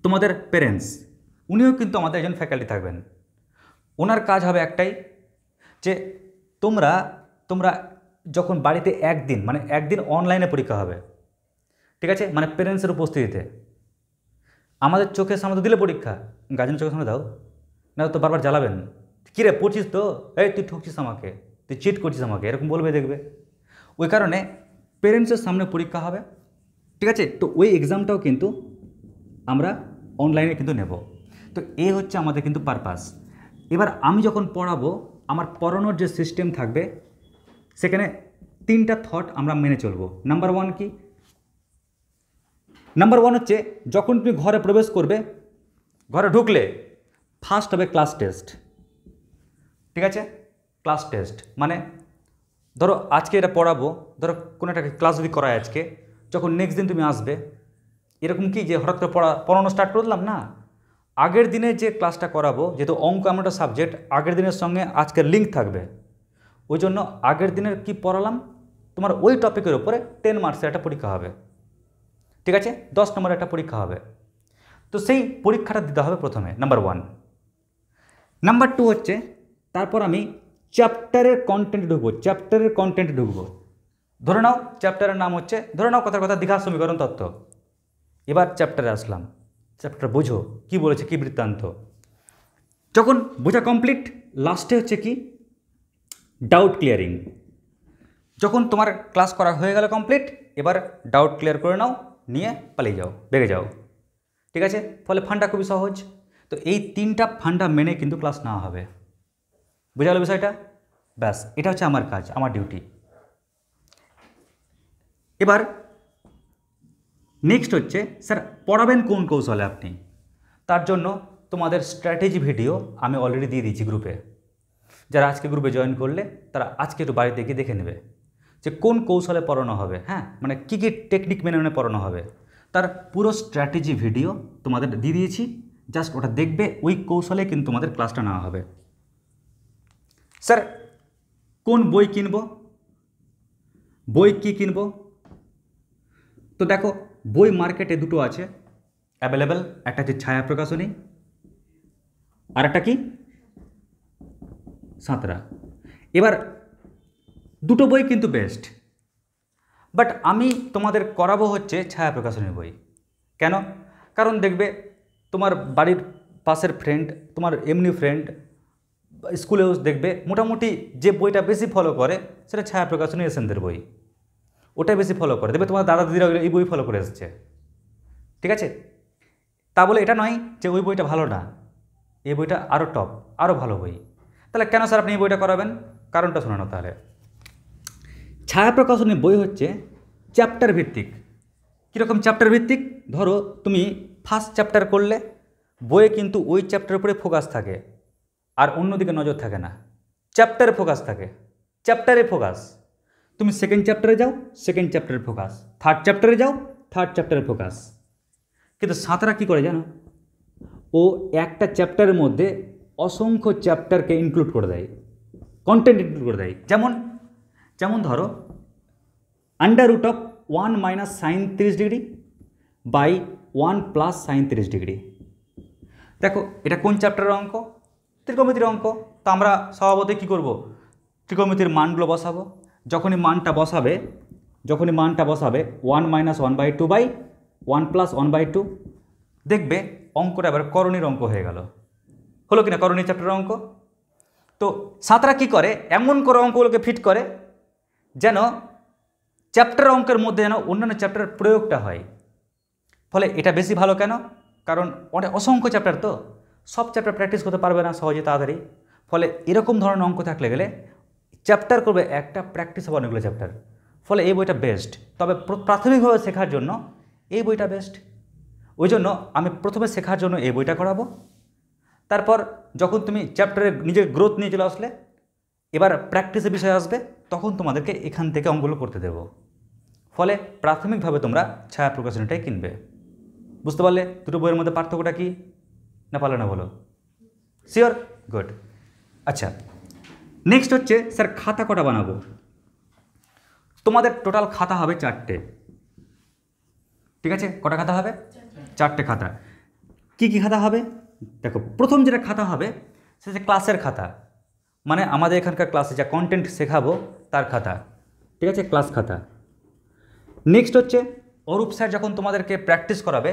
তোমাদের পেরেন্টস, উনিও কিন্তু আমাদের একজন ফ্যাকাল্টি থাকবেন। ওনার কাজ হবে একটাই, যে তোমরা যখন বাড়িতে একদিন অনলাইনে পরীক্ষা হবে, ঠিক আছে, মানে পেরেন্টসের উপস্থিতিতে, আমাদের চোখের সামনে তো দিলে পরীক্ষা, গার্জেন চোখের সামনে দাও না, তো বারবার জ্বালাবেন, কিরে পড়ছিস তো, এই তুই ঠকছিস আমাকে, তুই চিট করছিস আমাকে, এরকম বলবে, দেখবে। ওই কারণে পেরেন্টসের সামনে পরীক্ষা হবে। ঠিক আছে? তো ওই এক্সামটাও কিন্তু আমরা অনলাইনে কিন্তু নেব। তো এই হচ্ছে আমাদের কিন্তু পারপাস। এবার আমি যখন পড়াবো, আমার পড়ানোর যে সিস্টেম থাকবে সেখানে 3টা থট আমরা মেনে চলবো। নাম্বার 1 কি? নাম্বার 1 হচ্ছে যখন তুমি ঘরে প্রবেশ করবে, ঘরে ঢুকলে ফার্স্ট হবে ক্লাস টেস্ট। ঠিক আছে? ক্লাস টেস্ট মানে ধরো আজকে এটা পড়াবো, ধরো কোনো একটা ক্লাস যদি করায় আজকে, যখন নেক্সট দিন তুমি আসবে, এরকম কি যে হঠাৎ করে পড়ানো স্টার্ট করলাম না, আগের দিনে যে ক্লাসটা করাবো, যেহেতু অঙ্ক এমন একটা সাবজেক্ট, আগের দিনের সঙ্গে আজকের লিঙ্ক থাকবে, ওই জন্য আগের দিনের কি পড়ালাম তোমার ওই টপিকের উপরে 10 মার্কসের একটা পরীক্ষা হবে, ঠিক আছে, 10 নম্বরের একটা পরীক্ষা হবে। তো সেই পরীক্ষাটা দিতে হবে প্রথমে, নাম্বার 1। নাম্বার 2 হচ্ছে তারপর আমি চ্যাপ্টারের কন্টেন্টে ঢুকবো। ধরে নাও চ্যাপ্টারের নাম হচ্ছে, ধরে নাও কথার কথা দীঘা সমীকরণ তত্ত্ব। এবার চ্যাপ্টারে আসলাম, চ্যাপ্টার বোঝো কি বলেছে, কি বৃত্তান্ত। যখন বোঝা কমপ্লিট, লাস্টে হচ্ছে কি ডাউট ক্লিয়ারিং। যখন তোমার ক্লাস করা হয়ে গেল কমপ্লিট, এবার ডাউট ক্লিয়ার করে নাও, নিয়ে পালিয়ে যাও, বেগে যাও, ঠিক আছে। ফলে ফান্ডা খুবই সহজ। তো এই 3টা ফান্ডা মেনে কিন্তু ক্লাস নেওয়া হবে, বোঝা গেল বিষয়টা? ব্যাস, এটা হচ্ছে আমার কাজ, আমার ডিউটি। এবার নেক্সট হচ্ছে স্যার পড়াবেন কোন কৌশলে আপনি। তার জন্য তোমাদের স্ট্র্যাটেজি ভিডিও আমি অলরেডি দিয়ে দিয়েছি গ্রুপে। যারা আজকে গ্রুপে জয়েন করলে তারা আজকে একটু বাড়িতে গিয়ে দেখে নেবে যে কোন কৌশলে পড়ানো হবে, হ্যাঁ, মানে কী কী টেকনিক মেনে মেনে পড়ানো হবে, তার পুরো স্ট্র্যাটেজি ভিডিও তোমাদের দিয়ে দিয়েছি। জাস্ট ওটা দেখবে, ওই কৌশলে কিন্তু তোমাদের ক্লাসটা নেওয়া হবে। স্যার কোন বই কিনব, বই কি কিনব? তো দেখো বই মার্কেটে দুটো আছে অ্যাভেলেবেল, একটা হচ্ছে ছায়া প্রকাশনী, আর একটা কি সাঁতরা। এবার দুটো বই কিন্তু বেস্ট, বাট আমি তোমাদের করাবো হচ্ছে ছায়া প্রকাশনীর বই। কেন? কারণ দেখবে তোমার বাড়ির পাশের ফ্রেন্ড, তোমার এমনি ফ্রেন্ড, স্কুলেও দেখবে মোটামুটি যে বইটা বেশি ফলো করে সেটা ছায়া প্রকাশনী এসেনদের বই, ওটাই বেশি ফলো করে। দেখবে তোমার দাদা দিদিরা এই বই ফলো করে এসেছে, ঠিক আছে। তা বলে এটা নয় যে ওই বইটা ভালো না, এই বইটা আরও টপ, আরও ভালো বই। তাহলে কেন স্যার আপনি এই বইটা করাবেন? কারণটা শোনো না তাহলে। ছায়া প্রকাশনীর বই হচ্ছে চ্যাপ্টার ভিত্তিক। কীরকম চ্যাপ্টার ভিত্তিক? ধরো তুমি ফার্স্ট চ্যাপ্টার করলে বইয়ে কিন্তু ওই চ্যাপ্টারের উপরে ফোকাস থাকে, আর অন্যদিকে নজর থাকে না, চ্যাপ্টারে ফোকাস থাকে, চ্যাপ্টারে ফোকাস। তুমি সেকেন্ড চ্যাপ্টারে যাও, সেকেন্ড চ্যাপ্টারে ফোকাস, থার্ড চ্যাপ্টারে যাও, থার্ড চ্যাপ্টারে ফোকাস। কিন্তু সাঁতরা কী করে জানো? ও একটা চ্যাপ্টারের মধ্যে অসংখ্য চ্যাপ্টারকে ইনক্লুড করে দেয়, কন্টেন্ট ইনক্লুড করে দেয়। যেমন ধরো √1 - sin 30 degree by 1 + sin 30 degree. দেখো এটা কোন চ্যাপ্টারের অঙ্ক? ত্রিকোণমিতির অঙ্ক। তো আমরা স্বভাবতই কী করব? ত্রিকোণমিতির মানগুলো বসাবো। যখনই মানটা বসাবে 1 - 1/2 বাই 1 + 1/2, দেখবে অঙ্কটা এবার করণীর অঙ্ক হয়ে গেল। হলো কিনা করণী চ্যাপ্টারের অঙ্ক? তো সাঁতরা কী করে, এমন করে অঙ্কগুলোকে ফিট করে যেন চ্যাপ্টার অঙ্কের মধ্যে যেন অন্যান্য চ্যাপ্টারের প্রয়োগটা হয়। ফলে এটা বেশি ভালো কেন? কারণ অনেক অসংখ্য চ্যাপ্টার, তো সব চ্যাপ্টার প্র্যাকটিস করতে পারবে না সহজে তাড়াতাড়ি। ফলে এরকম ধরনের অঙ্ক থাকলে গেলে চ্যাপ্টার করবে একটা, প্র্যাকটিস হবে অনেকগুলো চ্যাপ্টার। ফলে এই বইটা বেস্ট। তবে প্রাথমিকভাবে শেখার জন্য এই বইটা বেস্ট। ওই জন্য আমি প্রথমে শেখার জন্য এই বইটা করাবো। তারপর যখন তুমি চ্যাপ্টারে নিজের গ্রোথ নিয়ে চলে আসলে, এবার প্র্যাকটিসের বিষয় আসবে, তখন তোমাদেরকে এখান থেকে অঙ্কগুলো করতে দেব। ফলে প্রাথমিকভাবে তোমরা ছায়া প্রকাশনীটাই কিনবে। বুঝতে পারলে দুটো বইয়ের মধ্যে পার্থক্যটা কী? না পারলে না বলো? শিওর? গুড। আচ্ছা, নেক্সট হচ্ছে স্যার খাতা কটা বানাবো? তোমাদের টোটাল খাতা হবে 4টে, ঠিক আছে। কটা খাতা হবে? 4টে খাতা। কি কি খাতা হবে? দেখো প্রথম যেটা খাতা হবে সেটা হচ্ছে ক্লাসের খাতা, মানে আমাদের এখানকার ক্লাসে যা কন্টেন্ট শেখাবো তার খাতা, ঠিক আছে, ক্লাস খাতা। নেক্সট হচ্ছে অরূপ স্যার যখন তোমাদেরকে প্র্যাকটিস করাবে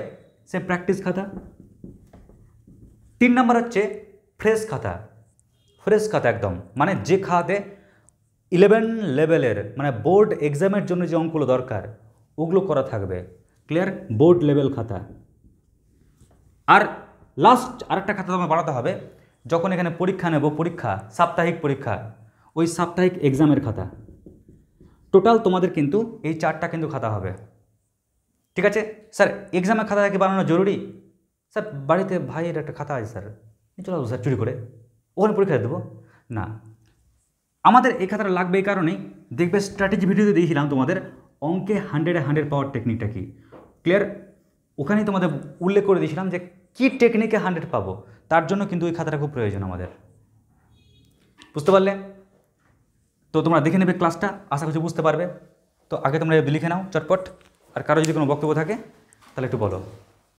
সে প্র্যাকটিস খাতা। 3 নম্বর হচ্ছে ফ্রেশ খাতা, ফ্রেশ খাতা একদম, মানে যে খাতাতে 11 লেভেলের মানে বোর্ড এক্সামের জন্য যে অঙ্কগুলো দরকার ওগুলো করা থাকবে, ক্লিয়ার? বোর্ড লেভেল খাতা। আর লাস্ট আরেকটা খাতা তোমার বানাতে হবে যখন এখানে পরীক্ষা নেব, পরীক্ষা সাপ্তাহিক পরীক্ষা, ওই সাপ্তাহিক এক্সামের খাতা। টোটাল তোমাদের কিন্তু এই 4টা কিন্তু খাতা হবে, ঠিক আছে। স্যার এক্সামের খাতা কি বানানো জরুরি? স্যার বাড়িতে ভাইয়ের একটা খাতা আছে স্যার, চলে আসবো স্যার চুরি করে, ওখানে পরীক্ষা দেবো না। আমাদের এই খাতাটা লাগবে এই কারণেই, দেখবে স্ট্র্যাটেজি ভিডিওতে দিয়েছিলাম তোমাদের অঙ্কে 100 পাওয়ার টেকনিকটা কি, ক্লিয়ার? ওখানেই তোমাদের উল্লেখ করে দিয়েছিলাম যে কী টেকনিকে 100 পাবো, তার জন্য কিন্তু ওই খাতাটা খুব প্রয়োজন আমাদের। বুঝতে পারলে? তো তোমরা দেখে নেবে ক্লাসটা, আশা করছি বুঝতে পারবে। তো আগে তোমরা লিখে নাও চটপট, আর কারো যদি কোনো বক্তব্য থাকে তাহলে একটু বলো।